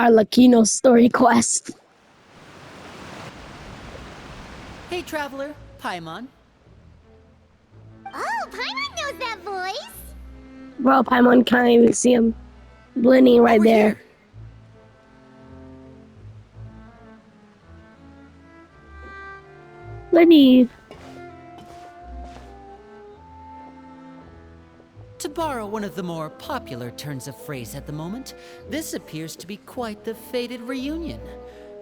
Arleccino story quest. Hey, traveler, Paimon. Oh, Paimon knows that voice! Bro, Paimon can't even see him. Blending right Over there. here. Lenny. To borrow one of the more popular turns of phrase at the moment, this appears to be quite the fated reunion.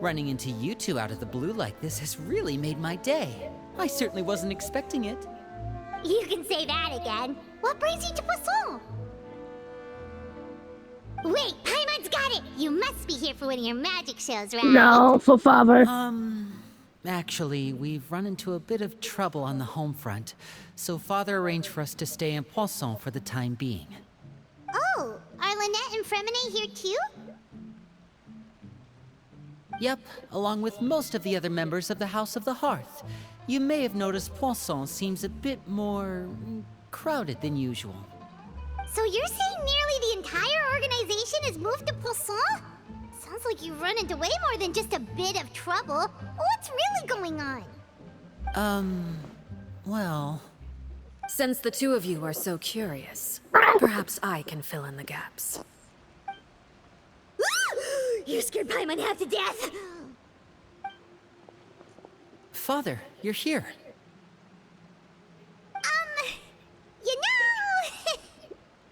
Running into you two out of the blue like this has really made my day. I certainly wasn't expecting it. You can say that again. What brings you to Poisson? Wait, Paimon's got it! You must be here for one of your magic shows, right? No, for father. Actually, we've run into a bit of trouble on the home front, so Father arranged for us to stay in Poisson for the time being. Oh, are Lynette and Fremine here too? Yep, along with most of the other members of the House of the Hearth. You may have noticed Poisson seems a bit more crowded than usual. So you're saying nearly the entire organization has moved to Poisson? Sounds like you've run into way more than just a bit of trouble. What's really going on? Well... Since the two of you are so curious, perhaps I can fill in the gaps. You scared Paimon half to death! Father, you're here. You know...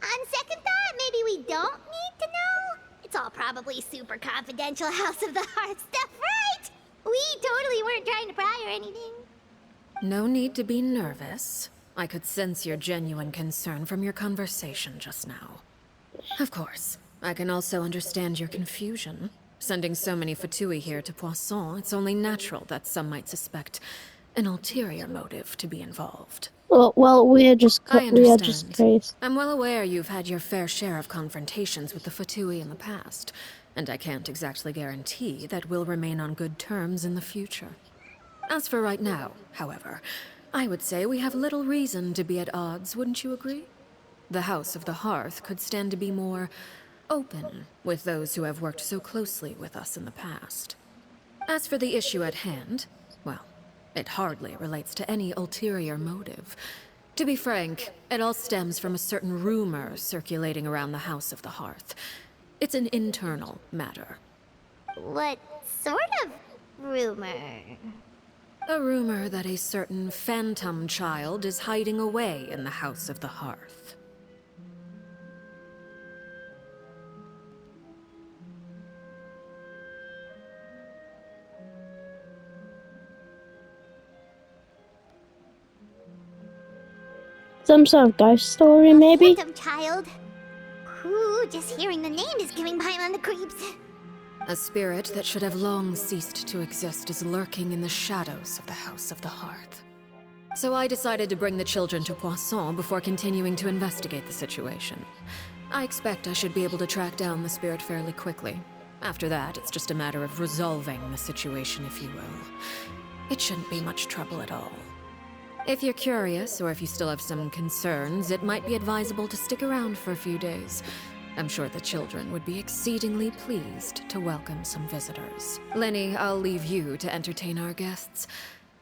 on second thought, maybe we don't need to know. It's all probably super confidential House of the Hearth stuff, right? We totally weren't trying to pry or anything. No need to be nervous. I could sense your genuine concern from your conversation just now. Of course, I can also understand your confusion. Sending so many Fatui here to Poisson, it's only natural that some might suspect an ulterior motive to be involved. Well, we are just I curious. I'm well aware you've had your fair share of confrontations with the Fatui in the past, and I can't exactly guarantee that we'll remain on good terms in the future. As for right now, however, I would say we have little reason to be at odds, wouldn't you agree? The House of the Hearth could stand to be more open with those who have worked so closely with us in the past. As for the issue at hand, well, it hardly relates to any ulterior motive. To be frank, it all stems from a certain rumor circulating around the House of the Hearth. It's an internal matter. What sort of rumor? A rumor that a certain phantom child is hiding away in the House of the Hearth. Some sort of ghost story, maybe? Phantom child? Ooh, just hearing the name is giving Paimon the creeps. A spirit that should have long ceased to exist is lurking in the shadows of the House of the Hearth. So I decided to bring the children to Poisson before continuing to investigate the situation. I expect I should be able to track down the spirit fairly quickly. After that, it's just a matter of resolving the situation, if you will. It shouldn't be much trouble at all. If you're curious, or if you still have some concerns, it might be advisable to stick around for a few days. I'm sure the children would be exceedingly pleased to welcome some visitors. Lenny, I'll leave you to entertain our guests.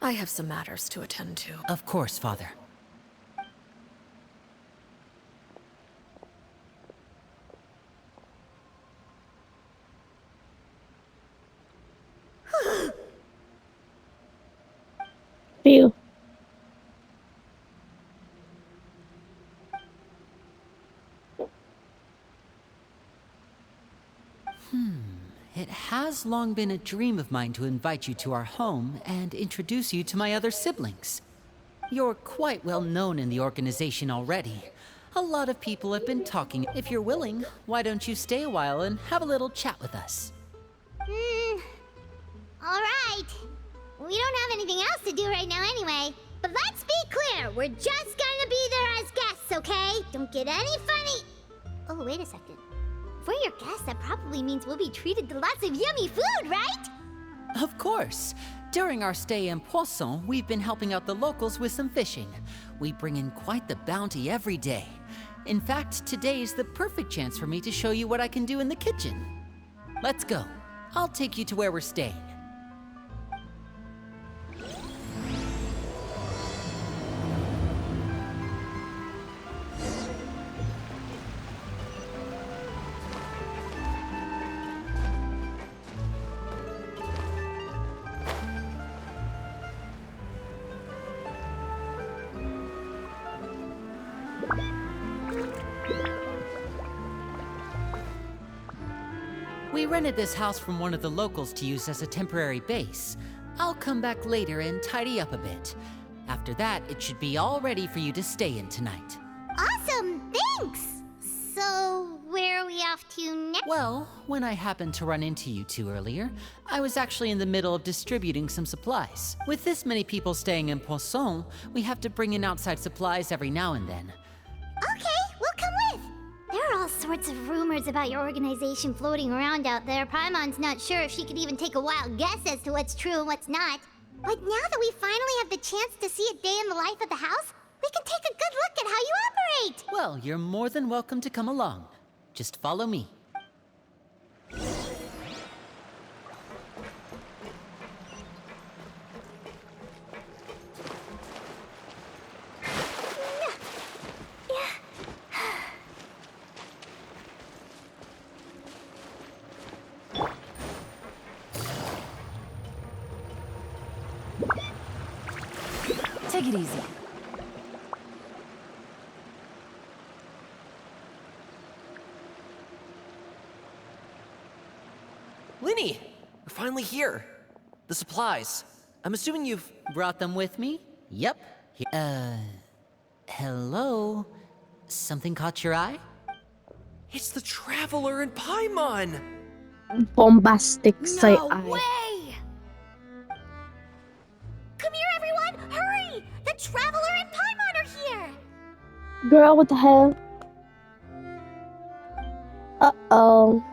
I have some matters to attend to. Of course, Father. Phew. It has long been a dream of mine to invite you to our home and introduce you to my other siblings. You're quite well known in the organization already. A lot of people have been talking. If you're willing, why don't you stay a while and have a little chat with us? Alright. We don't have anything else to do right now anyway. But let's be clear, we're just gonna be there as guests, okay? Don't get any funny... Oh, wait a second. If we're your guests, that probably means we'll be treated to lots of yummy food, right? Of course. During our stay in Poisson, we've been helping out the locals with some fishing. We bring in quite the bounty every day. In fact, today's the perfect chance for me to show you what I can do in the kitchen. Let's go. I'll take you to where we're staying. We rented this house from one of the locals to use as a temporary base. I'll come back later and tidy up a bit. After that, it should be all ready for you to stay in tonight. Awesome, thanks! So, where are we off to next? Well, when I happened to run into you two earlier, I was actually in the middle of distributing some supplies. With this many people staying in Poisson, we have to bring in outside supplies every now and then. Okay, we'll come with. There are all sorts of rumors about your organization floating around out there. Paimon's not sure if she could even take a wild guess as to what's true and what's not. But now that we finally have the chance to see a day in the life of the house, we can take a good look at how you operate! Well, you're more than welcome to come along. Just follow me. Take it easy. Linny! We're finally here. The supplies. I'm assuming you've... Brought them with me? Yep. Hello? Something caught your eye? It's the Traveler and Paimon! Bombastic sight No eye. way! Come here, everyone! Hurry! The Traveler and Paimon are here! Girl, what the hell? Uh-oh.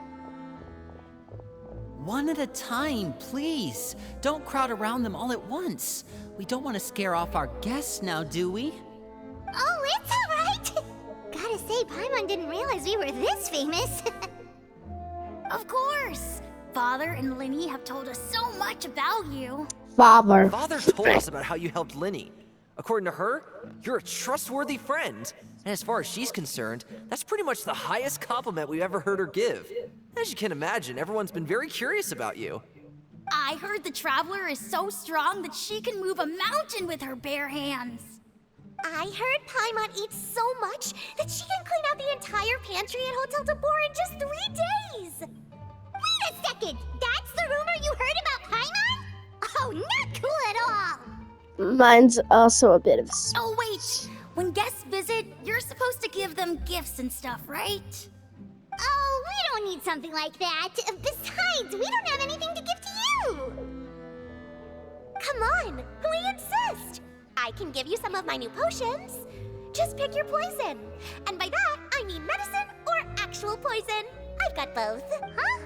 One at a time, please. Don't crowd around them all at once. We don't want to scare off our guests now, do we? Oh, it's alright! Gotta say, Paimon didn't realize we were this famous. Of course! Father and Linny have told us so much about you. Father. Father told us about how you helped Linny. According to her, you're a trustworthy friend. And as far as she's concerned, that's pretty much the highest compliment we've ever heard her give. As you can imagine, everyone's been very curious about you. I heard the Traveler is so strong that she can move a mountain with her bare hands. I heard Paimon eats so much that she can clean out the entire pantry at Hotel de Boer in just 3 days! Wait a second! That's the rumor you heard about Paimon? Oh, not cool at all! Mine's also a bit of... Oh, wait! When guests visit, you're supposed to give them gifts and stuff, right? Oh, we don't need something like that. Besides, we don't have anything to give to you! Come on, we insist! I can give you some of my new potions. Just pick your poison. And by that, I mean medicine or actual poison. I've got both, huh?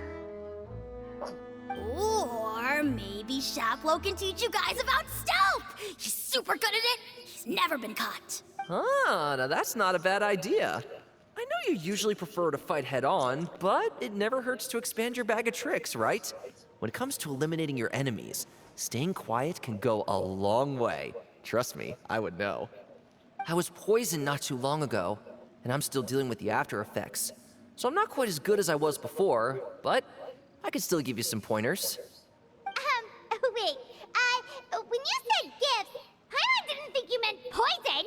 Or maybe Shaplo can teach you guys about stealth! He's super good at it! He's never been caught. Ah, now that's not a bad idea. I know you usually prefer to fight head-on, but it never hurts to expand your bag of tricks, right? When it comes to eliminating your enemies, staying quiet can go a long way. Trust me, I would know. I was poisoned not too long ago, and I'm still dealing with the after effects. So I'm not quite as good as I was before, but I can still give you some pointers. Wait, when you said gifts, Paimon didn't think you meant poison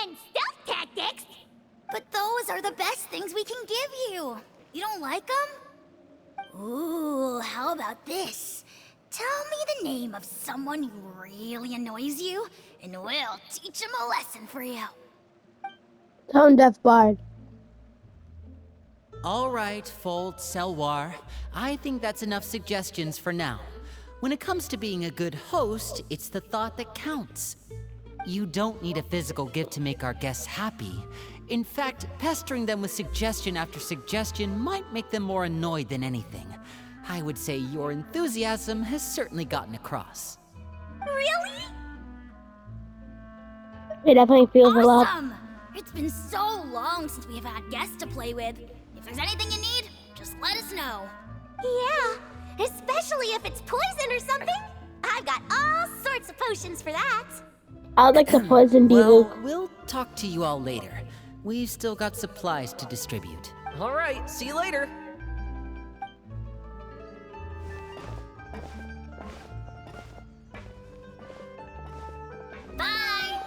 and stealth tactics. But those are the best things we can give you. You don't like them? Ooh, how about this? Tell me the name of someone who really annoys you, and we'll teach him a lesson for you. Tone deaf bard. All right, Fold, Selwar. I think that's enough suggestions for now. When it comes to being a good host, it's the thought that counts. You don't need a physical gift to make our guests happy. In fact, pestering them with suggestion after suggestion might make them more annoyed than anything. I would say your enthusiasm has certainly gotten across. Really? It definitely feels a lot. Awesome! It's been so long since we've had guests to play with. If there's anything you need, just let us know. Yeah, especially if it's poison or something. I've got all sorts of potions for that. I like the poison Well, devil. we'll talk to you all later. We've still got supplies to distribute. All right, see you later. Bye.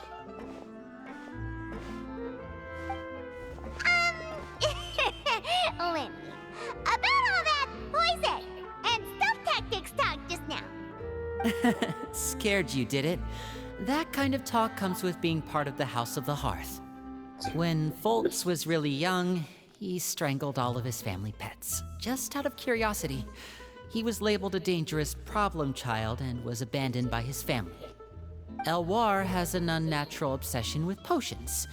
Lenny, about all that poison and stealth tactics talk just now. Scared you, did it? That kind of talk comes with being part of the House of the Hearth. When Foltz was really young, he strangled all of his family pets, just out of curiosity. He was labeled a dangerous problem child and was abandoned by his family. Elwar has an unnatural obsession with potions.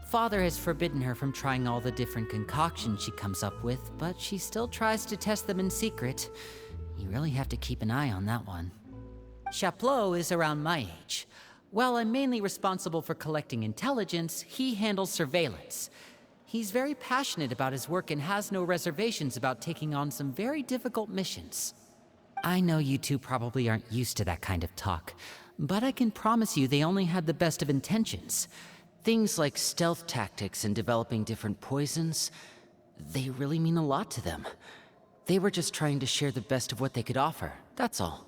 Father has forbidden her from trying all the different concoctions she comes up with, but she still tries to test them in secret. You really have to keep an eye on that one. Chaplot is around my age. While I'm mainly responsible for collecting intelligence, he handles surveillance. He's very passionate about his work and has no reservations about taking on some very difficult missions. I know you two probably aren't used to that kind of talk, but I can promise you they only had the best of intentions. Things like stealth tactics and developing different poisons, they really mean a lot to them. They were just trying to share the best of what they could offer, that's all.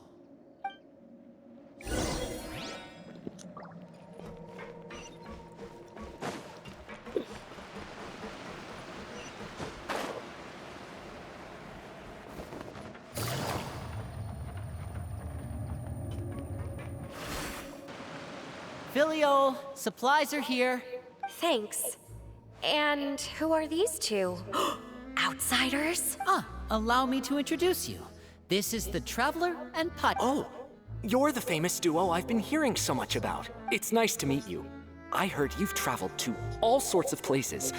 Filial, supplies are here. Thanks. And who are these two? Outsiders? Allow me to introduce you. This is the Traveler and Putt. Oh, you're the famous duo I've been hearing so much about. It's nice to meet you. I heard you've traveled to all sorts of places.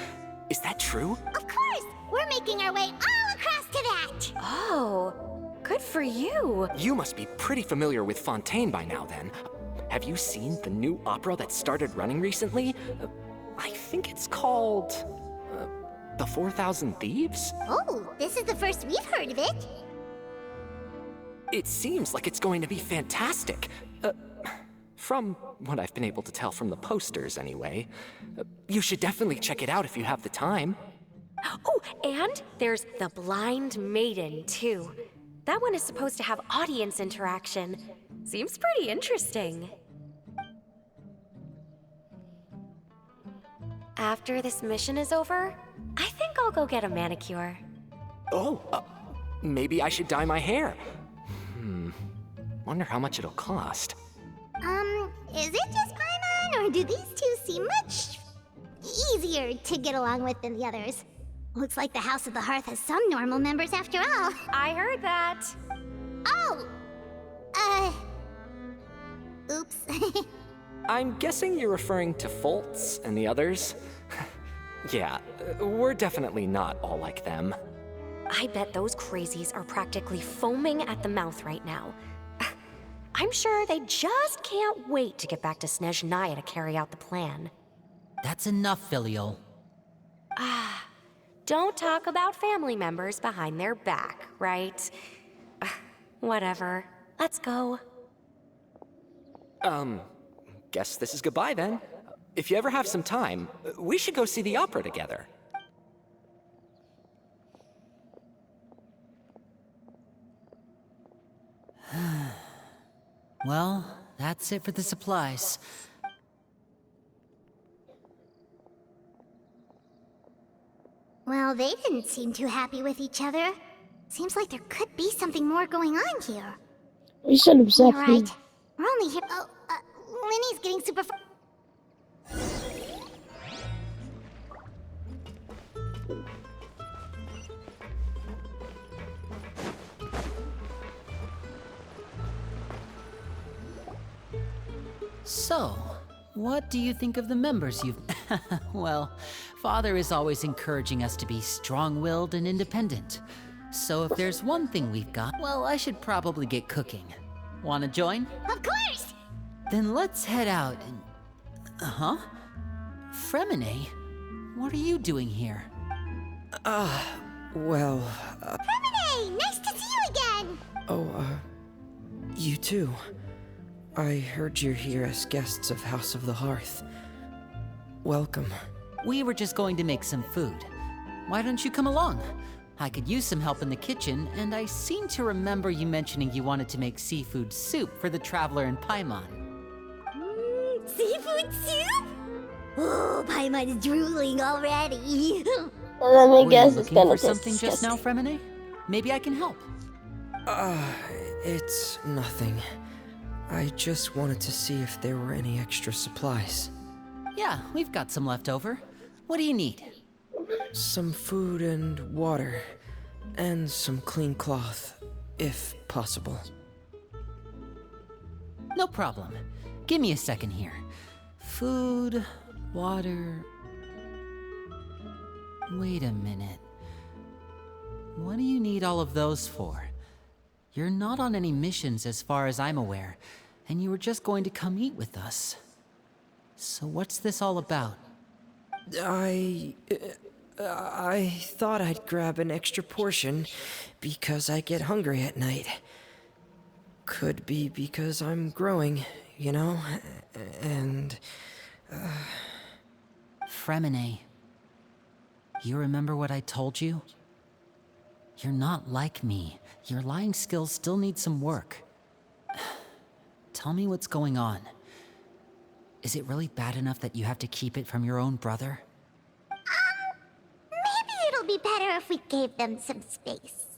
Is that true? Of course! We're making our way all across to that! Oh, good for you. You must be pretty familiar with Fontaine by now, then. Have you seen the new opera that started running recently? I think it's called... The 4,000 Thieves? Oh, this is the first we've heard of it. It seems like it's going to be fantastic. From what I've been able to tell from the posters, anyway. You should definitely check it out if you have the time. Oh, and there's The Blind Maiden, too. That one is supposed to have audience interaction. Seems pretty interesting. After this mission is over, I think I'll go get a manicure. Oh, maybe I should dye my hair. Wonder how much it'll cost. Is it just Paimon, or do these two seem much easier to get along with than the others? Looks like the House of the Hearth has some normal members after all. I heard that. Oh! Oops. I'm guessing you're referring to Foltz and the others? Yeah, we're definitely not all like them. I bet those crazies are practically foaming at the mouth right now. I'm sure they just can't wait to get back to Snezhnaya to carry out the plan. That's enough, Filial. Don't talk about family members behind their back, right? Whatever. Let's go. Guess this is goodbye then. If you ever have some time, we should go see the opera together. Well, that's it for the supplies. Well, they didn't seem too happy with each other. Seems like there could be something more going on here. We should have You're said right. We're only here. Oh, Lenny's getting super. So, what do you think of the members you've... Well, Father is always encouraging us to be strong-willed and independent. So if there's one thing we've got, well, I should probably get cooking. Wanna join? Of course! Then let's head out and... Fremine? What are you doing here? Well, Fremine, nice to see again! Oh, you too. I heard you're here as guests of House of the Hearth. Welcome. We were just going to make some food. Why don't you come along? I could use some help in the kitchen, and I seem to remember you mentioning you wanted to make seafood soup for the traveler in Paimon. Seafood soup? Oh, Paimon is drooling already. Let me Were guess, you it's looking gonna for taste something just now, disgusting. Fremine? Maybe I can help. It's nothing. I just wanted to see if there were any extra supplies. Yeah, we've got some left over. What do you need? Some food and water, and some clean cloth, if possible. No problem. Give me a second here. Food, water... Wait a minute. What do you need all of those for? You're not on any missions as far as I'm aware, and you were just going to come eat with us. So what's this all about? I thought I'd grab an extra portion because I get hungry at night. Could be because I'm growing, you know, and... Fremine, you remember what I told you? You're not like me. Your lying skills still need some work. Tell me what's going on. Is it really bad enough that you have to keep it from your own brother? Maybe it'll be better if we gave them some space.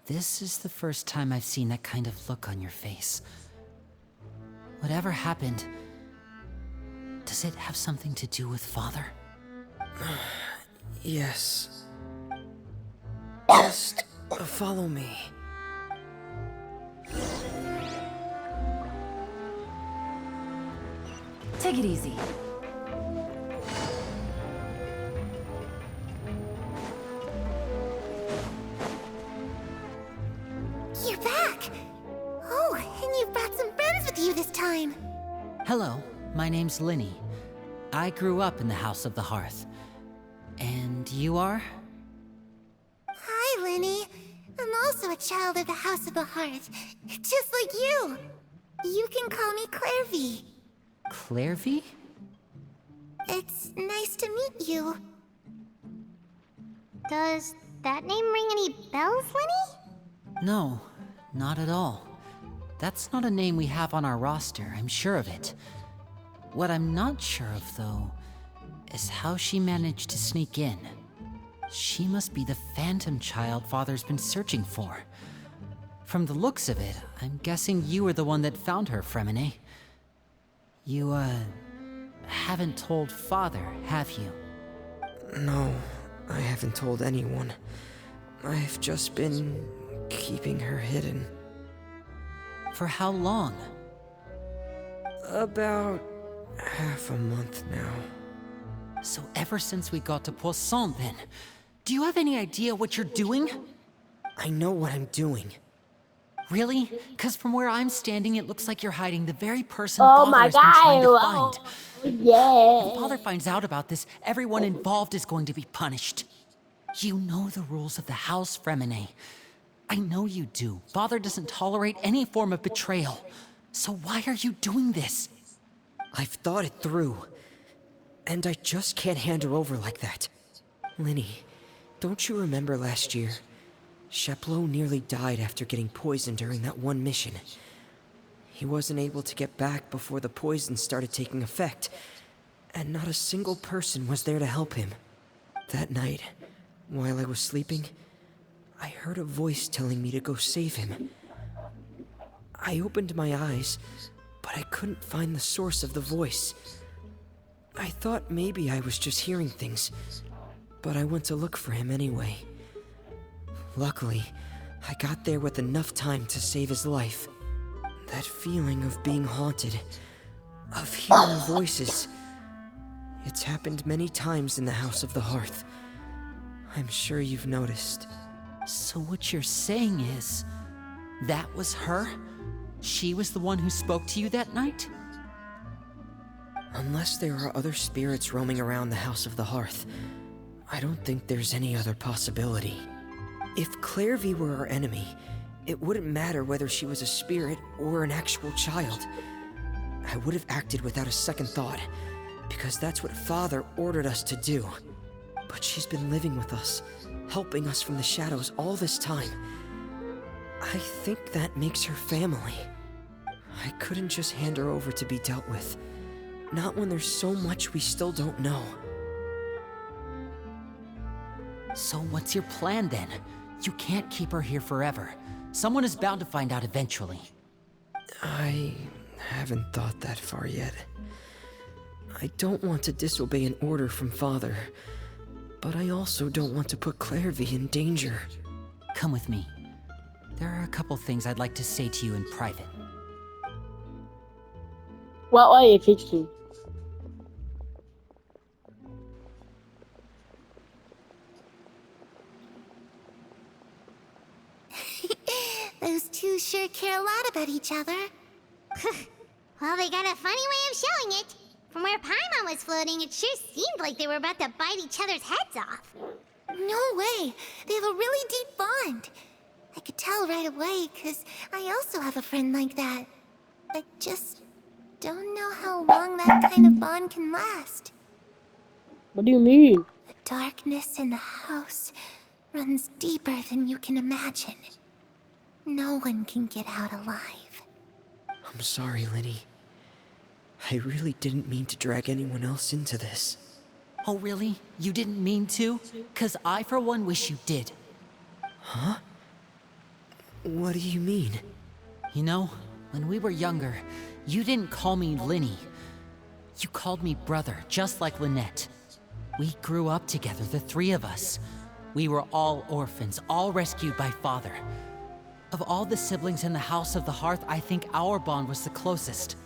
This is the first time I've seen that kind of look on your face. Whatever happened, does it have something to do with Father? Yes. Just follow me. Take it easy. You're back! Oh, and you've brought some friends with you this time. Hello, my name's Linny. I grew up in the House of the Hearth. And you are? Hi, Linny. I'm also a child of the House of the Hearth, just like you. You can call me Clairvy. Clairvy? It's nice to meet you. Does that name ring any bells, Linny? No, not at all. That's not a name we have on our roster, I'm sure of it. What I'm not sure of, though, is how she managed to sneak in. She must be the phantom child Father's been searching for. From the looks of it, I'm guessing you were the one that found her, Fremine. You, haven't told Father, have you? No, I haven't told anyone. I've just been keeping her hidden. For how long? About half a month now. So ever since we got to Poisson, then, do you have any idea what you're doing? I know what I'm doing. Really? Because from where I'm standing, it looks like you're hiding the very person Oh Father my has been trying to god! find. Yeah. If Father finds out about this, everyone involved is going to be punished. You know the rules of the house, Fremine. I know you do. Father doesn't tolerate any form of betrayal. So why are you doing this? I've thought it through. And I just can't hand her over like that. Linny, don't you remember last year? Chaplot nearly died after getting poisoned during that one mission. He wasn't able to get back before the poison started taking effect, and not a single person was there to help him. That night, while I was sleeping, I heard a voice telling me to go save him. I opened my eyes, but I couldn't find the source of the voice. I thought maybe I was just hearing things, but I went to look for him anyway. Luckily, I got there with enough time to save his life. That feeling of being haunted, of hearing voices, it's happened many times in the House of the Hearth. I'm sure you've noticed. So what you're saying is, that was her? She was the one who spoke to you that night? Unless there are other spirits roaming around the House of the Hearth, I don't think there's any other possibility. If Clairvy were our enemy, it wouldn't matter whether she was a spirit or an actual child. I would have acted without a second thought, because that's what Father ordered us to do. But she's been living with us, helping us from the shadows all this time. I think that makes her family. I couldn't just hand her over to be dealt with. Not when there's so much we still don't know. So what's your plan then? You can't keep her here forever. Someone is bound to find out eventually. I haven't thought that far yet. I don't want to disobey an order from Father, but I also don't want to put Clairvy in danger. Come with me. There are a couple things I'd like to say to you in private. What are you thinking? Those two sure care a lot about each other. Well, they got a funny way of showing it. From where Paimon was floating, it sure seemed like they were about to bite each other's heads off. No way! They have a really deep bond. I could tell right away, because I also have a friend like that. I just don't know how long that kind of bond can last. What do you mean? The darkness in the house runs deeper than you can imagine. No one can get out alive. I'm sorry, Linny. I really didn't mean to drag anyone else into this. Oh really? You didn't mean to? 'Cause I for one wish you did. Huh? What do you mean? You know, when we were younger, you didn't call me Linny. You called me brother, just like Lynette. We grew up together, the three of us. We were all orphans, all rescued by Father. Of all the siblings in the House of the Hearth, I think our bond was the closest.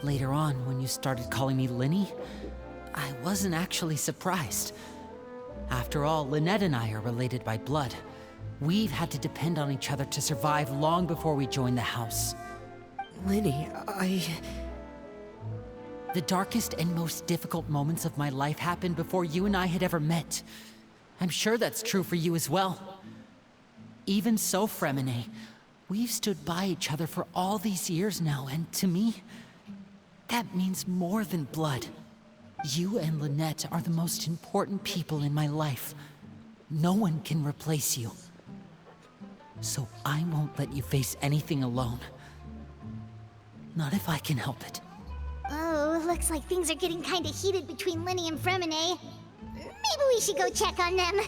Later on, when you started calling me Linny, I wasn't actually surprised. After all, Lynette and I are related by blood. We've had to depend on each other to survive long before we joined the house. Linny, The darkest and most difficult moments of my life happened before you and I had ever met. I'm sure that's true for you as well. Even so, Fremine, we've stood by each other for all these years now, and to me, that means more than blood. You and Lynette are the most important people in my life. No one can replace you. So I won't let you face anything alone. Not if I can help it. Oh, looks like things are getting kinda heated between Linny and Fremine. Maybe we should go check on them.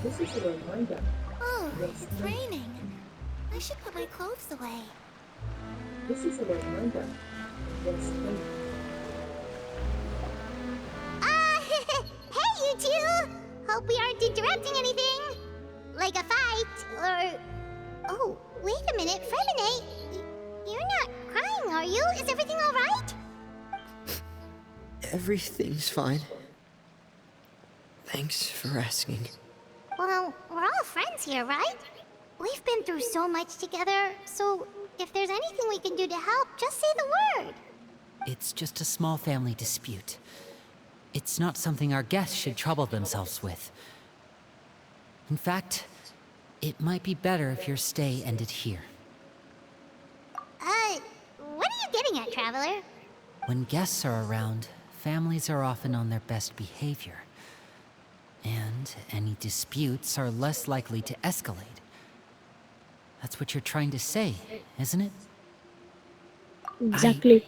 This is a reminder. Oh, it's raining. I should put my clothes away. This is a reminder. Yes, Hey, you two! Hope we aren't interrupting anything. Like a fight, or... Oh, wait a minute, Fremine. You're not crying, are you? Is everything alright? everything's fine. Thanks for asking. Well, we're all friends here, right? We've been through so much together, so if there's anything we can do to help, just say the word. It's just a small family dispute. It's not something our guests should trouble themselves with. In fact, it might be better if your stay ended here. What are you getting at, Traveler? When guests are around, families are often on their best behavior. And any disputes are less likely to escalate. That's what you're trying to say, isn't it? Exactly.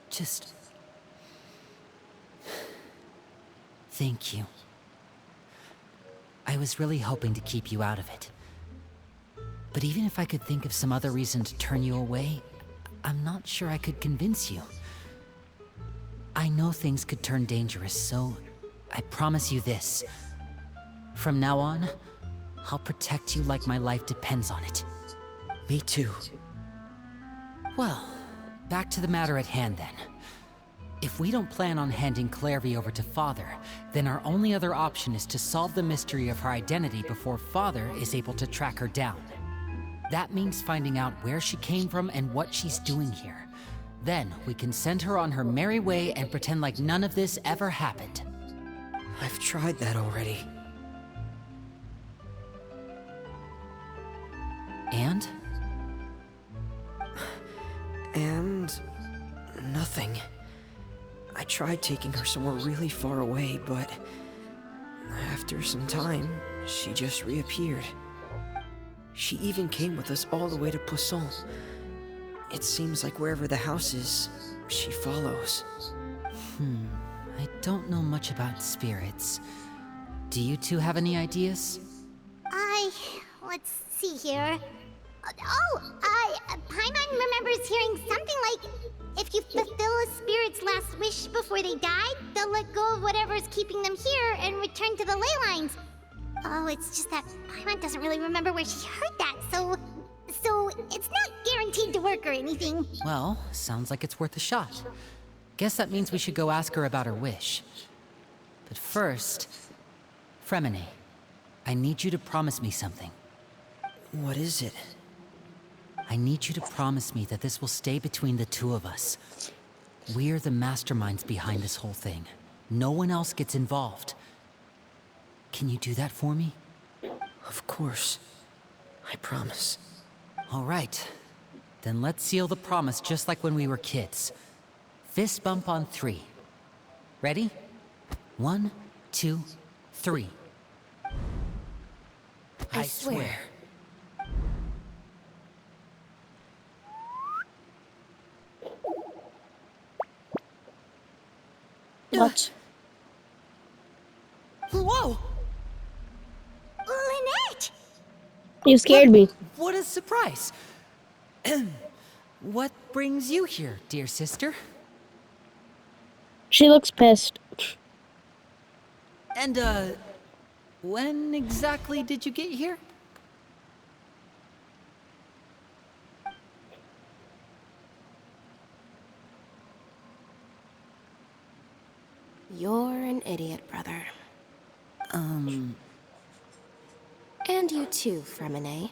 Just... Thank you. I was really hoping to keep you out of it. But even if I could think of some other reason to turn you away, I'm not sure I could convince you. I know things could turn dangerous, so I promise you this. From now on, I'll protect you like my life depends on it. Me too. Well, back to the matter at hand then. If we don't plan on handing Clairvy over to Father, then our only other option is to solve the mystery of her identity before Father is able to track her down. That means finding out where she came from and what she's doing here. Then we can send her on her merry way and pretend like none of this ever happened. I've tried that already. And? And nothing. I tried taking her somewhere really far away, but after some time, she just reappeared. She even came with us all the way to Poisson. It seems like wherever the house is, she follows. I don't know much about spirits. Do you two have any ideas? Let's see here. Paimon remembers hearing something like, if you fulfill a spirit's last wish before they die, they'll let go of whatever's keeping them here and return to the ley lines. Oh, it's just that Paimon doesn't really remember where she heard that, so it's not guaranteed to work or anything. Well, sounds like it's worth a shot. Guess that means we should go ask her about her wish. But first, Fremine, I need you to promise me something. What is it? I need you to promise me that this will stay between the two of us. We're the masterminds behind this whole thing. No one else gets involved. Can you do that for me? Of course. I promise. All right. Then let's seal the promise just like when we were kids. Fist bump on 3. Ready? 1, 2, 3. I swear. What? Whoa! Lynette! You scared me. What a surprise! What brings you here, dear sister? She looks pissed. And, when exactly did you get here? You're an idiot, brother. And you too, Fremine.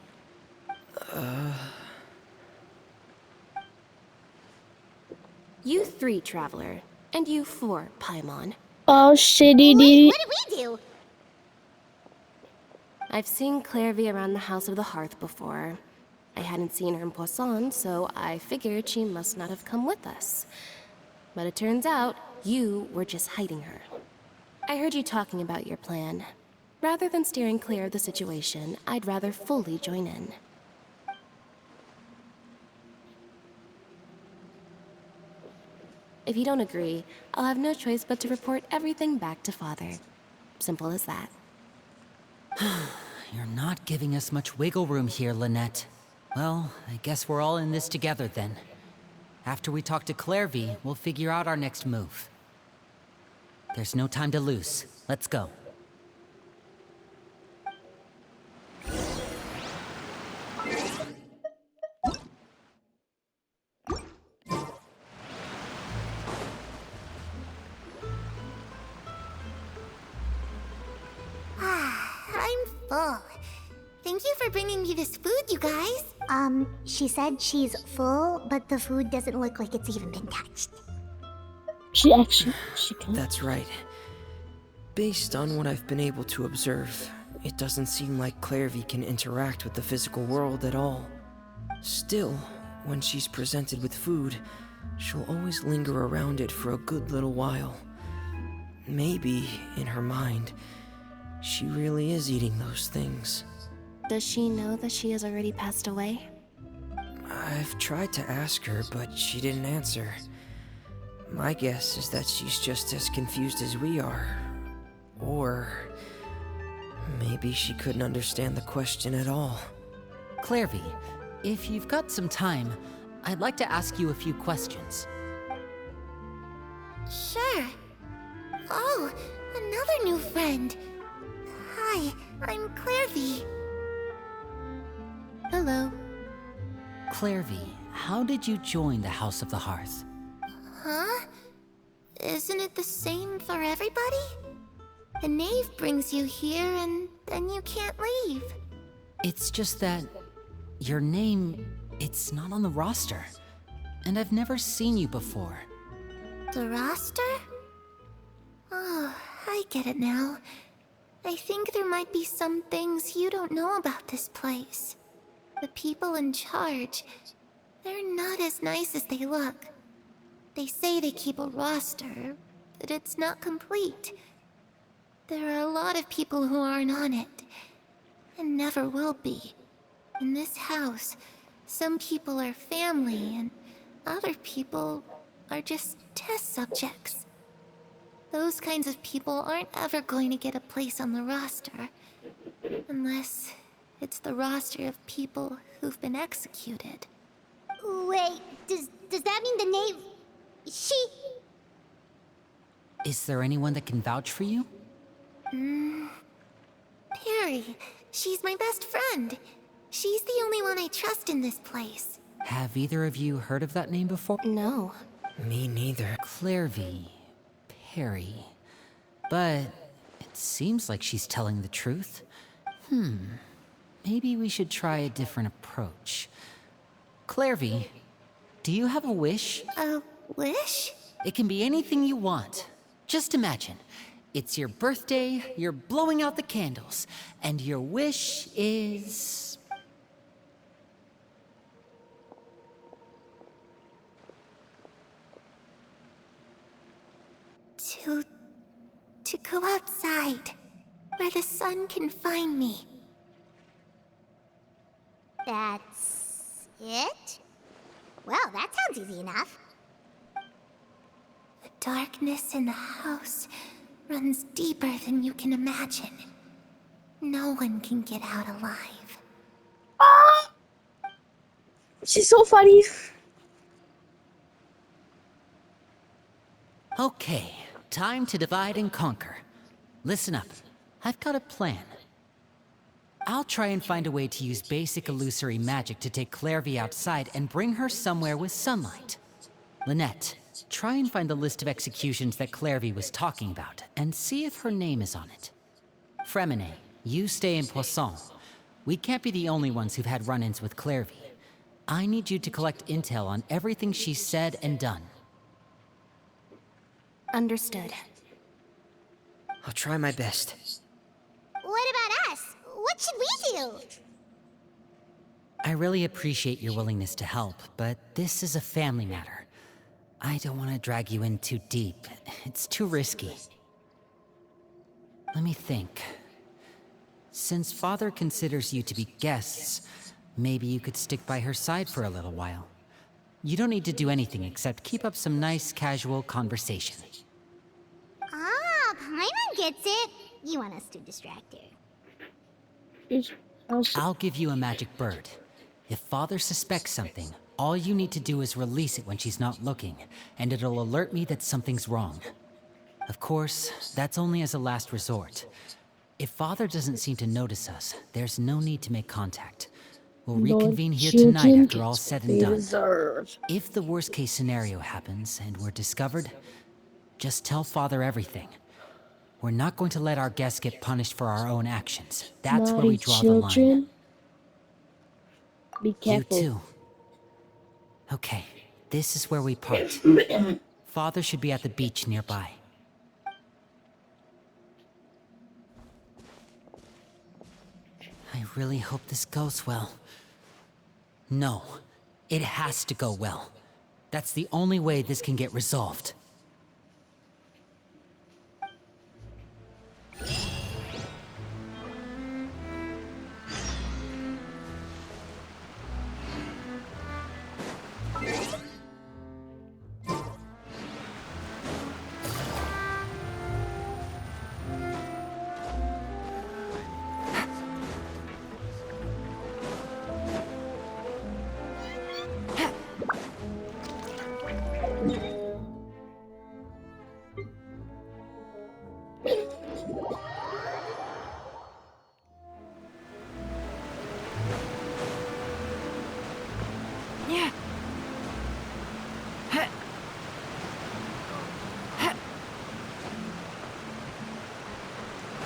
You 3, Traveler. And you 4, Paimon. Oh, shitty. What did we do? I've seen Clairvy around the House of the Hearth before. I hadn't seen her in Poisson, so I figured she must not have come with us. But it turns out, you were just hiding her. I heard you talking about your plan. Rather than steering clear of the situation, I'd rather fully join in. If you don't agree, I'll have no choice but to report everything back to Father. Simple as that. You're not giving us much wiggle room here, Lynette. Well, I guess we're all in this together then. After we talk to Clairvy, we'll figure out our next move. There's no time to lose. Let's go. I'm full. Thank you for bringing me this food, you guys. She said she's full, but the food doesn't look like it's even been touched. She can. That's right. Based on what I've been able to observe, it doesn't seem like Clairvy can interact with the physical world at all. Still, when she's presented with food, she'll always linger around it for a good little while. Maybe, in her mind, she really is eating those things. Does she know that she has already passed away? I've tried to ask her, but she didn't answer. My guess is that she's just as confused as we are. Or maybe she couldn't understand the question at all. Clairvy, if you've got some time, I'd like to ask you a few questions. Sure. Oh, another new friend. Hi, I'm Clairvy. Hello. Clairvy, how did you join the House of the Hearth? Huh? Isn't it the same for everybody? The knave brings you here and then you can't leave. It's just that your name, it's not on the roster. and I've never seen you before. The roster? Oh, I get it now. I think there might be some things you don't know about this place. The people in charge, they're not as nice as they look. They say they keep a roster, but it's not complete. There are a lot of people who aren't on it, and never will be. In this house, some people are family, and other people are just test subjects. Those kinds of people aren't ever going to get a place on the roster, unless it's the roster of people who've been executed. Wait, does that mean the name... She... Is there anyone that can vouch for you? Perry. She's my best friend. She's the only one I trust in this place. Have either of you heard of that name before? No. Me neither. Clairvy. Perry. But it seems like she's telling the truth. Maybe we should try a different approach. Clairvy, do you have a wish? A wish? It can be anything you want. Just imagine. It's your birthday, you're blowing out the candles, and your wish is... To go outside, where the sun can find me. That's... it? Well, that sounds easy enough. The darkness in the house runs deeper than you can imagine. No one can get out alive. She's so funny. Okay, time to divide and conquer. Listen up, I've got a plan. I'll try and find a way to use basic illusory magic to take Clairvy outside and bring her somewhere with sunlight. Lynette, try and find the list of executions that Clairvy was talking about, and see if her name is on it. Fremine, you stay in Poisson. We can't be the only ones who've had run-ins with Clairvy. I need you to collect intel on everything she's said and done. Understood. I'll try my best. What about us? What should we do? I really appreciate your willingness to help, but this is a family matter. I don't want to drag you in too deep. It's too risky. Let me think. Since Father considers you to be guests, maybe you could stick by her side for a little while. You don't need to do anything except keep up some nice, casual conversation. Ah, Paimon gets it. You want us to distract her. I'll give you a magic bird. If Father suspects something, all you need to do is release it when she's not looking, and it'll alert me that something's wrong. Of course, that's only as a last resort. If Father doesn't seem to notice us, there's no need to make contact. We'll reconvene here tonight after all's said and done. If the worst-case scenario happens and we're discovered, just tell Father everything. We're not going to let our guests get punished for our own actions. That's where we draw the line. Be careful. You too. Okay, this is where we part. Father should be at the beach nearby. I really hope this goes well. No, it has to go well. That's the only way this can get resolved.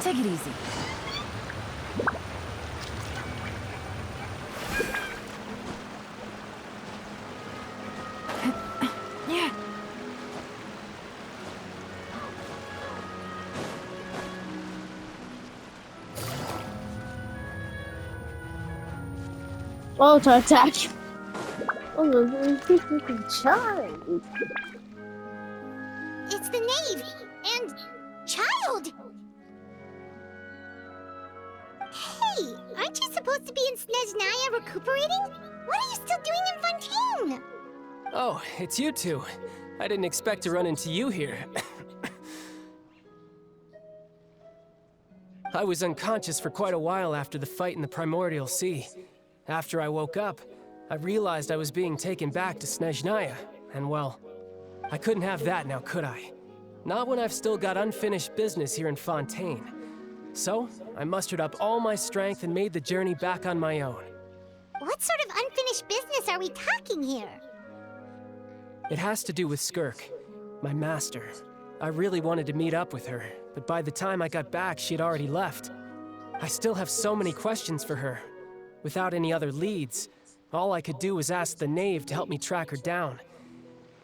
Take it easy. Auto attack. Oh, child. It's the knave and child. Hey, aren't you supposed to be in Snezhnaya recuperating? What are you still doing in Fontaine? Oh, it's you two. I didn't expect to run into you here. I was unconscious for quite a while after the fight in the Primordial Sea. After I woke up, I realized I was being taken back to Snezhnaya, and well, I couldn't have that now, could I? Not when I've still got unfinished business here in Fontaine. So, I mustered up all my strength and made the journey back on my own. What sort of unfinished business are we talking here? It has to do with Skirk, my master. I really wanted to meet up with her, but by the time I got back, she had already left. I still have so many questions for her. Without any other leads, all I could do was ask the knave to help me track her down.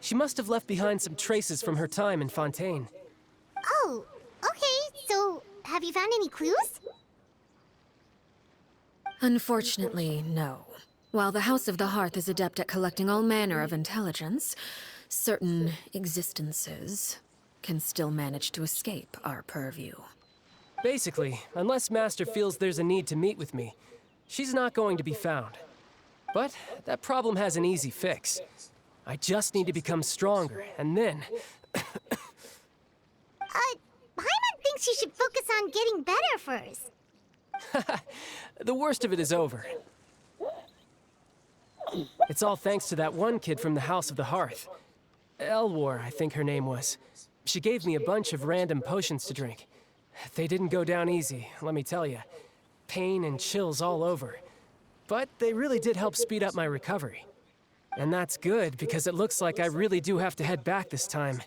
She must have left behind some traces from her time in Fontaine. Oh, okay, so have you found any clues? Unfortunately, no. While the House of the Hearth is adept at collecting all manner of intelligence, certain existences can still manage to escape our purview. Basically, unless Master feels there's a need to meet with me, she's not going to be found. But that problem has an easy fix. I just need to become stronger, and then... Paimon thinks you should focus on getting better first. The worst of it is over. It's all thanks to that one kid from the House of the Hearth. Elwar, I think her name was. She gave me a bunch of random potions to drink. They didn't go down easy, let me tell you. Pain and chills all over. But they really did help speed up my recovery. And that's good, because it looks like I really do have to head back this time.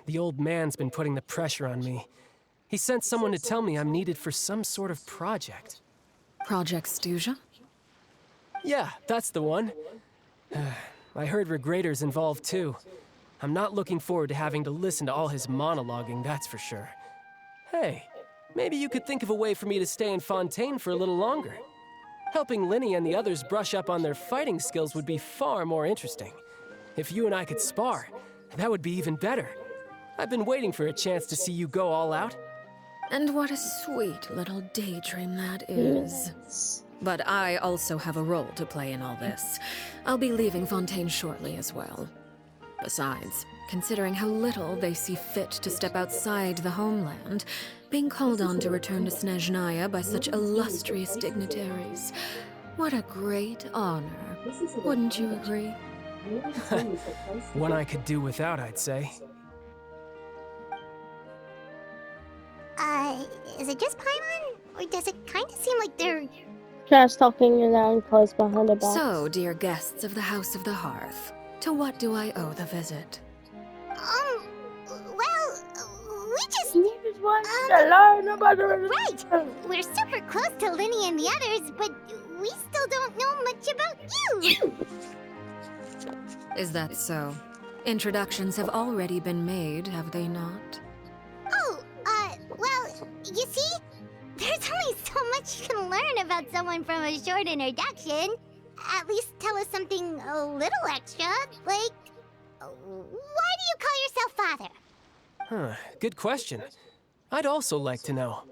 The old man's been putting the pressure on me. He sent someone to tell me I'm needed for some sort of project. Project Stuja? Yeah, that's the one. I heard Regrator's involved too. I'm not looking forward to having to listen to all his monologuing, that's for sure. Hey, maybe you could think of a way for me to stay in Fontaine for a little longer. Helping Linny and the others brush up on their fighting skills would be far more interesting. If you and I could spar, that would be even better. I've been waiting for a chance to see you go all out. And what a sweet little daydream that is. But I also have a role to play in all this. I'll be leaving Fontaine shortly as well. Besides, considering how little they see fit to step outside the homeland, being called on to return to Snezhnaya by such illustrious dignitaries, what a great honor. Wouldn't you agree? One I could do without, I'd say. Is it just Paimon? Or does it kind of seem like they're... Just talking around close behind the back. So, dear guests of the House of the Hearth, to what do I owe the visit? Well, we just... want to learn about the... Right! We're super close to Linny and the others, but we still don't know much about you! Is that so? Introductions have already been made, have they not? Oh, well, you see? There's only so much you can learn about someone from a short introduction. At least tell us something a little extra, like... Why do you call yourself father? Huh, good question. I'd also like to know.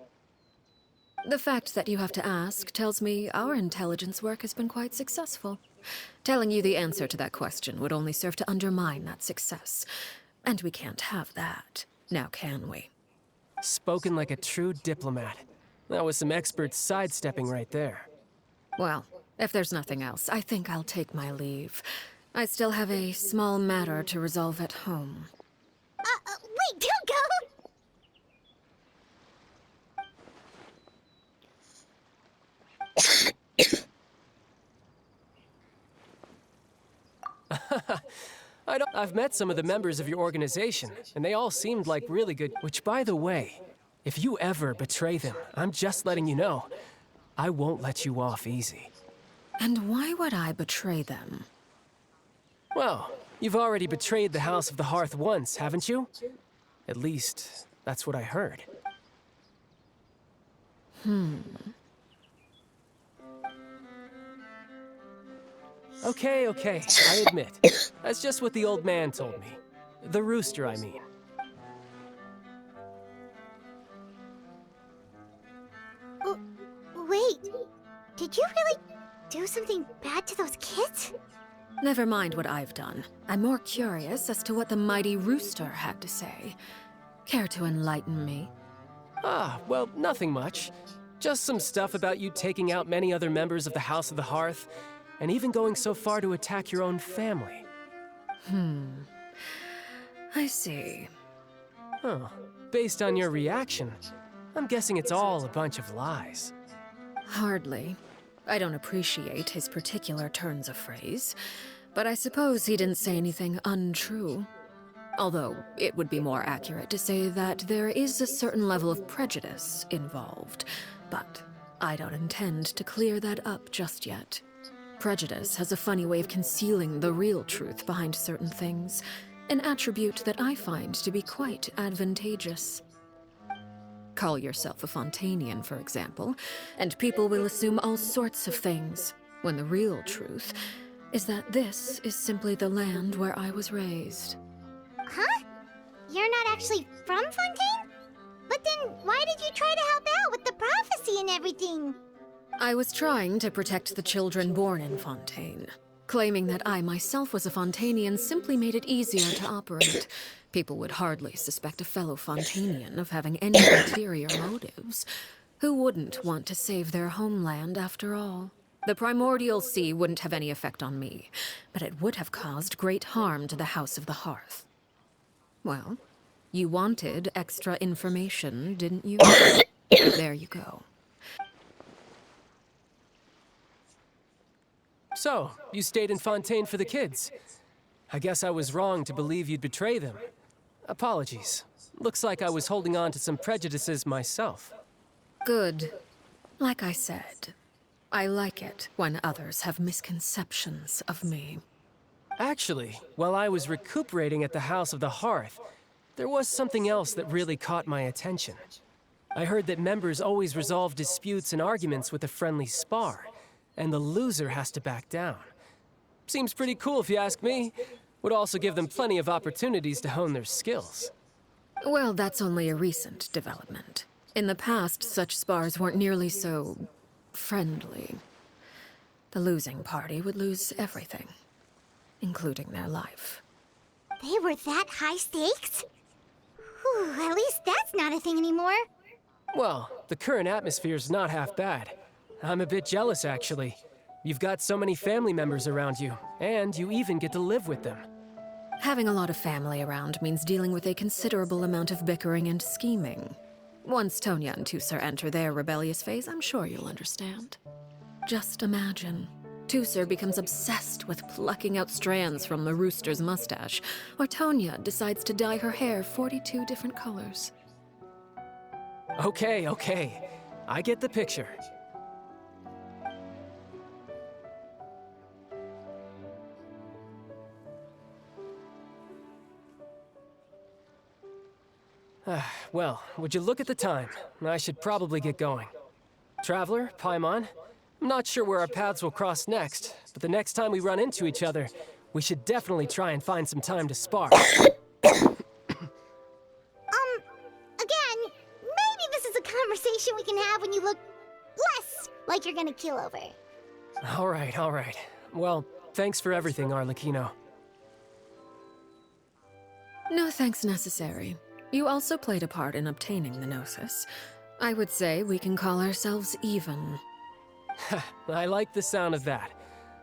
The fact that you have to ask tells me our intelligence work has been quite successful. Telling you the answer to that question would only serve to undermine that success. And we can't have that, now can we? Spoken like a true diplomat. That was some expert sidestepping right there. Well, if there's nothing else, I think I'll take my leave. I still have a small matter to resolve at home. Wait, don't go! I've met some of the members of your organization, and they all seemed like really good. Which, by the way, if you ever betray them, I'm just letting you know, I won't let you off easy. And why would I betray them? Well, you've already betrayed the House of the Hearth once, haven't you? At least, that's what I heard. Okay, I admit. That's just what the old man told me. The rooster, I mean. Oh, wait. Did you really do something bad to those kids? Never mind what I've done. I'm more curious as to what the mighty rooster had to say. Care to enlighten me? Ah, well, nothing much. Just some stuff about you taking out many other members of the House of the Hearth, and even going so far to attack your own family. I see. Huh. Based on your reaction, I'm guessing it's all a bunch of lies. Hardly. I don't appreciate his particular turns of phrase, but I suppose he didn't say anything untrue. Although, it would be more accurate to say that there is a certain level of prejudice involved, but I don't intend to clear that up just yet. Prejudice has a funny way of concealing the real truth behind certain things, an attribute that I find to be quite advantageous. Call yourself a Fontanian, for example, and people will assume all sorts of things, when the real truth is that this is simply the land where I was raised. Huh? You're not actually from Fontaine? But then why did you try to help out with the prophecy and everything? I was trying to protect the children born in Fontaine. Claiming that I myself was a Fontanian simply made it easier to operate. People would hardly suspect a fellow Fontanian of having any ulterior motives. Who wouldn't want to save their homeland after all? The primordial sea wouldn't have any effect on me, but it would have caused great harm to the House of the Hearth. Well, you wanted extra information, didn't you? There you go. So, you stayed in Fontaine for the kids. I guess I was wrong to believe you'd betray them. Apologies. Looks like I was holding on to some prejudices myself. Good. Like I said, I like it when others have misconceptions of me. Actually, while I was recuperating at the House of the Hearth, there was something else that really caught my attention. I heard that members always resolve disputes and arguments with a friendly spar, and the loser has to back down. Seems pretty cool if you ask me. Would also give them plenty of opportunities to hone their skills. Well, that's only a recent development. In the past, such spars weren't nearly so friendly. The losing party would lose everything, including their life. They were that high stakes? Whew, at least that's not a thing anymore. Well, the current atmosphere's not half bad. I'm a bit jealous, actually. You've got so many family members around you, and you even get to live with them. Having a lot of family around means dealing with a considerable amount of bickering and scheming. Once Tonya and Tusser enter their rebellious phase, I'm sure you'll understand. Just imagine. Tusser becomes obsessed with plucking out strands from the rooster's mustache, or Tonya decides to dye her hair 42 different colors. Okay. I get the picture. Well, would you look at the time? I should probably get going. Traveler, Paimon, I'm not sure where our paths will cross next, but the next time we run into each other, we should definitely try and find some time to spar. Again, maybe this is a conversation we can have when you look less like you're gonna keel over. All right. Well, thanks for everything, Arleccino. No thanks necessary. You also played a part in obtaining the Gnosis. I would say we can call ourselves even. I like the sound of that.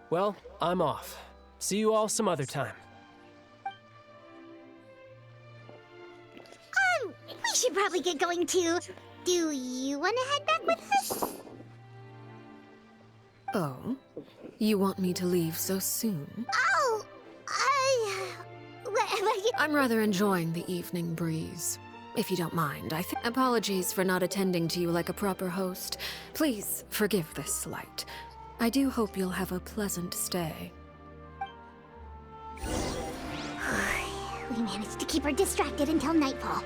Well, I'm off. See you all some other time. We should probably get going too. Do you want to head back with us? Oh? You want me to leave so soon? Oh, I'm rather enjoying the evening breeze. If you don't mind, I think... Apologies for not attending to you like a proper host. Please forgive this slight. I do hope you'll have a pleasant stay. We managed to keep her distracted until nightfall.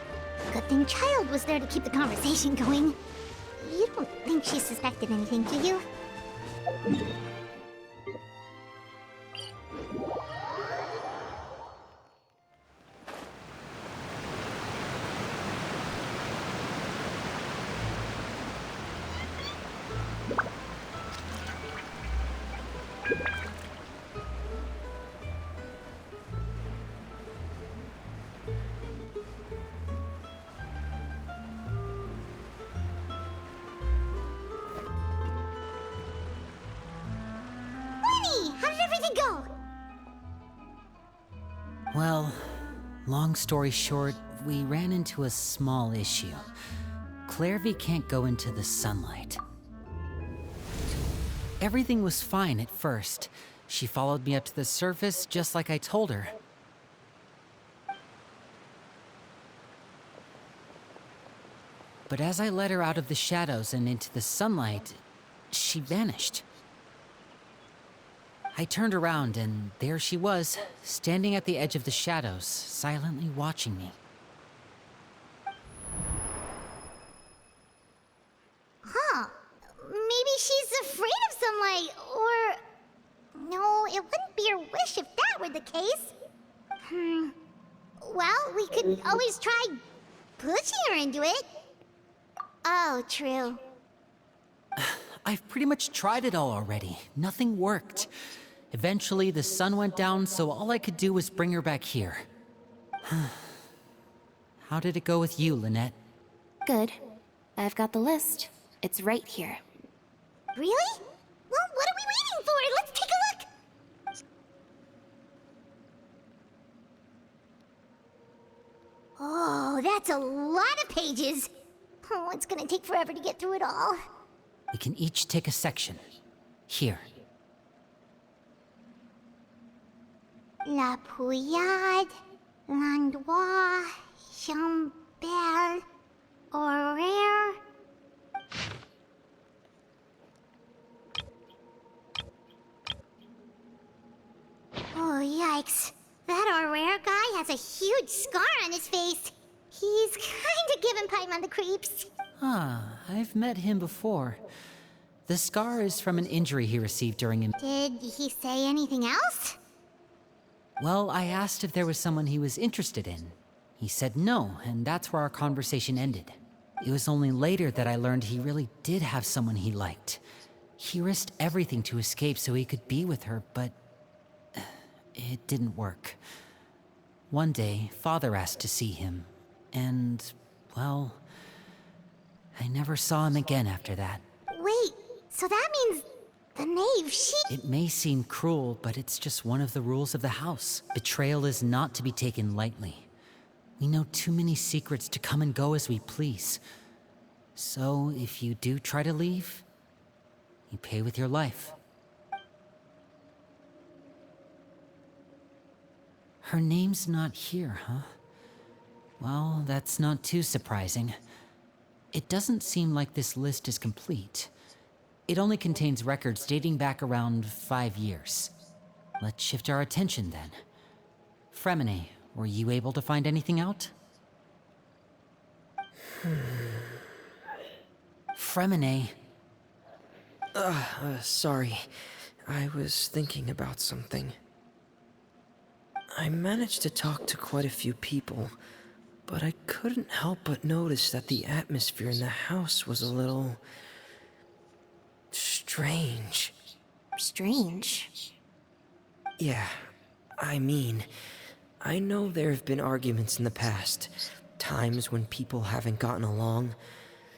Good thing Child was there to keep the conversation going. You don't think she suspected anything, do you? we go! Well, long story short, we ran into a small issue. Clairvy can't go into the sunlight. Everything was fine at first. She followed me up to the surface just like I told her. But as I led her out of the shadows and into the sunlight, she vanished. I turned around and there she was, standing at the edge of the shadows, silently watching me. Huh. Maybe she's afraid of sunlight, or... No, it wouldn't be her wish if that were the case. Well, we could always try pushing her into it. Oh, true. I've pretty much tried it all already. Nothing worked. Eventually, the sun went down, so all I could do was bring her back here. How did it go with you, Lynette? Good. I've got the list. It's right here. Really? Well, what are we waiting for? Let's take a look! Oh, that's a lot of pages. Oh, it's gonna take forever to get through it all. We can each take a section. Here. La Pouillade, L'Endroit, Chambert, Horaire. Oh, yikes. That Horaire guy has a huge scar on his face. He's kinda giving Paimon the creeps. Ah, I've met him before. The scar is from an injury he received during him. Did he say anything else? Well, I asked if there was someone he was interested in. He said no, and that's where our conversation ended. It was only later that I learned he really did have someone he liked. He risked everything to escape so he could be with her, but it didn't work. One day, Father asked to see him, and, well, I never saw him again after that. Wait, so that means the knave, she... It may seem cruel, but it's just one of the rules of the house. Betrayal is not to be taken lightly. We know too many secrets to come and go as we please. So, if you do try to leave, you pay with your life. Her name's not here, huh? Well, that's not too surprising. It doesn't seem like this list is complete. It only contains records dating back around 5 years. Let's shift our attention then. Fremine, were you able to find anything out? Fremine. Sorry. I was thinking about something. I managed to talk to quite a few people, but I couldn't help but notice that the atmosphere in the house was a little... strange. Strange? Yeah, I mean, I know there have been arguments in the past, times when people haven't gotten along.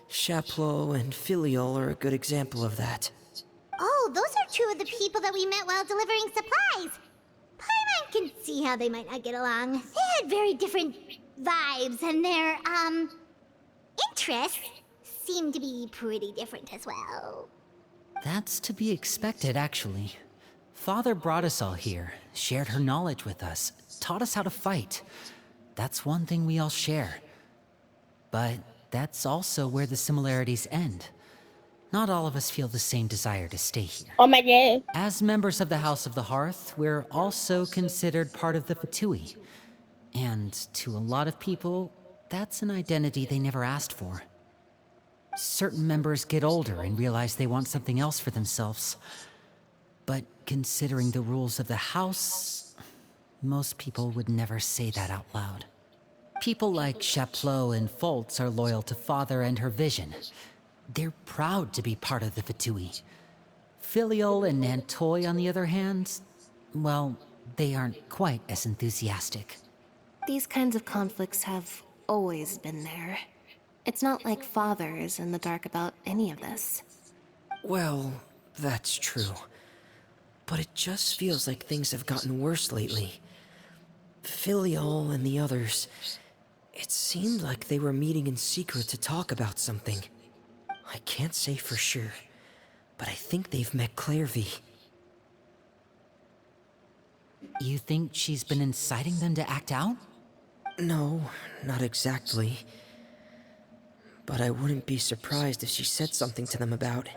Chaplot and Filiol are a good example of that. Oh, those are two of the people that we met while delivering supplies. Paimon can see how they might not get along. They had very different vibes, and their, interests seem to be pretty different as well. That's to be expected, actually. Father brought us all here, shared her knowledge with us, taught us how to fight. That's one thing we all share. But that's also where the similarities end. Not all of us feel the same desire to stay here. Oh my god. As members of the House of the Hearth, we're also considered part of the Fatui. And to a lot of people, that's an identity they never asked for. Certain members get older and realize they want something else for themselves. But considering the rules of the house, most people would never say that out loud. People like Chaplot and Foltz are loyal to Father and her vision. They're proud to be part of the Fatui. Filiol and Nantoy, on the other hand, well, they aren't quite as enthusiastic. These kinds of conflicts have always been there. It's not like Father is in the dark about any of this. Well, that's true. But it just feels like things have gotten worse lately. Filial and the others, it seemed like they were meeting in secret to talk about something. I can't say for sure, but I think they've met Clairvy. You think she's been inciting them to act out? No, not exactly. But I wouldn't be surprised if she said something to them about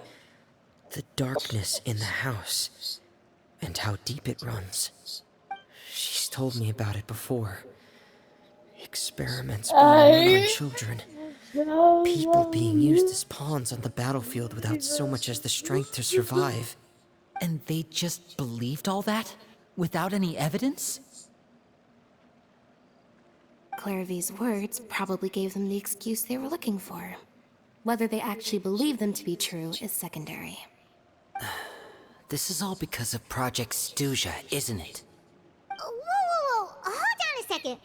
the darkness in the house and how deep it runs. She's told me about it before. Experiments being run on children. People being used as pawns on the battlefield without so much as the strength to survive. And they just believed all that? Without any evidence? Clairvy's words probably gave them the excuse they were looking for. Whether they actually believe them to be true is secondary. This is all because of Project Stuja, isn't it? Whoa. Hold on a second.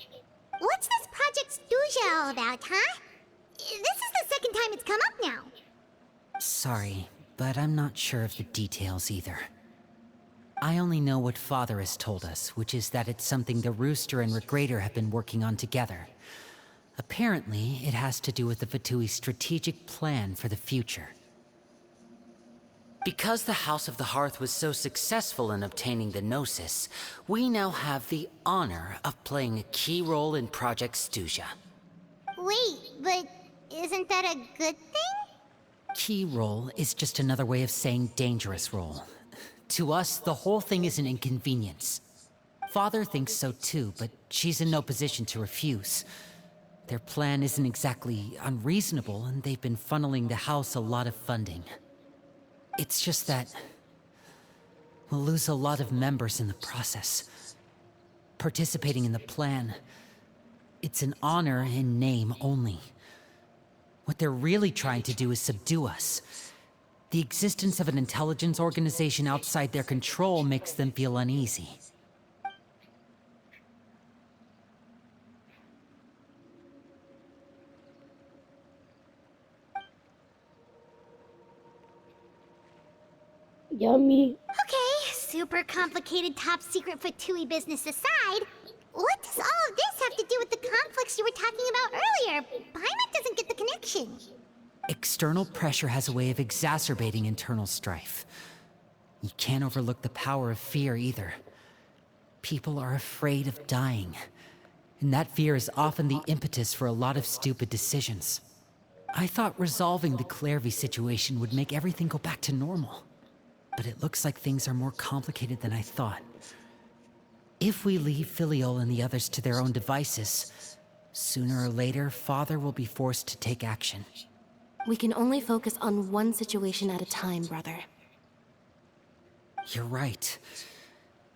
What's this Project Stuja all about, huh? This is the second time it's come up now. Sorry, but I'm not sure of the details either. I only know what Father has told us, which is that it's something the Rooster and Regrator have been working on together. Apparently, it has to do with the Fatui's strategic plan for the future. Because the House of the Hearth was so successful in obtaining the Gnosis, we now have the honor of playing a key role in Project Stuja. Wait, but isn't that a good thing? Key role is just another way of saying dangerous role. To us, the whole thing is an inconvenience. Father thinks so too, but she's in no position to refuse. Their plan isn't exactly unreasonable, and they've been funneling the house a lot of funding. It's just that we'll lose a lot of members in the process. Participating in the plan, it's an honor in name only. What they're really trying to do is subdue us. The existence of an intelligence organization outside their control makes them feel uneasy. Yummy. Okay, super complicated top secret Fatui business aside, what does all of this have to do with the conflicts you were talking about earlier? Paimon doesn't get the connection. External pressure has a way of exacerbating internal strife. You can't overlook the power of fear either. People are afraid of dying, and that fear is often the impetus for a lot of stupid decisions. I thought resolving the Clairvy situation would make everything go back to normal, but it looks like things are more complicated than I thought. If we leave Filial and the others to their own devices, sooner or later, Father will be forced to take action. We can only focus on one situation at a time, brother. You're right.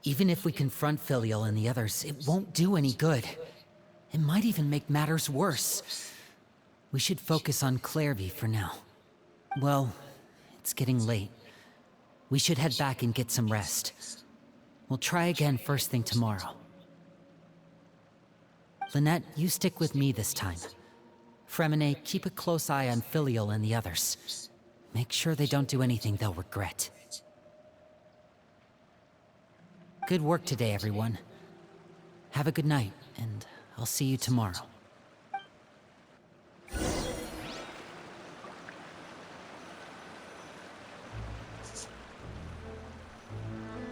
Even if we confront Filial and the others, it won't do any good. It might even make matters worse. We should focus on Clairvy for now. Well, it's getting late. We should head back and get some rest. We'll try again first thing tomorrow. Lynette, you stick with me this time. Fremine, keep a close eye on Filial and the others. Make sure they don't do anything they'll regret. Good work today, everyone. Have a good night, and I'll see you tomorrow.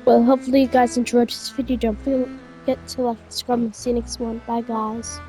Well, hopefully you guys enjoyed this video. Don't forget to like, subscribe, and see you next one. Bye, guys.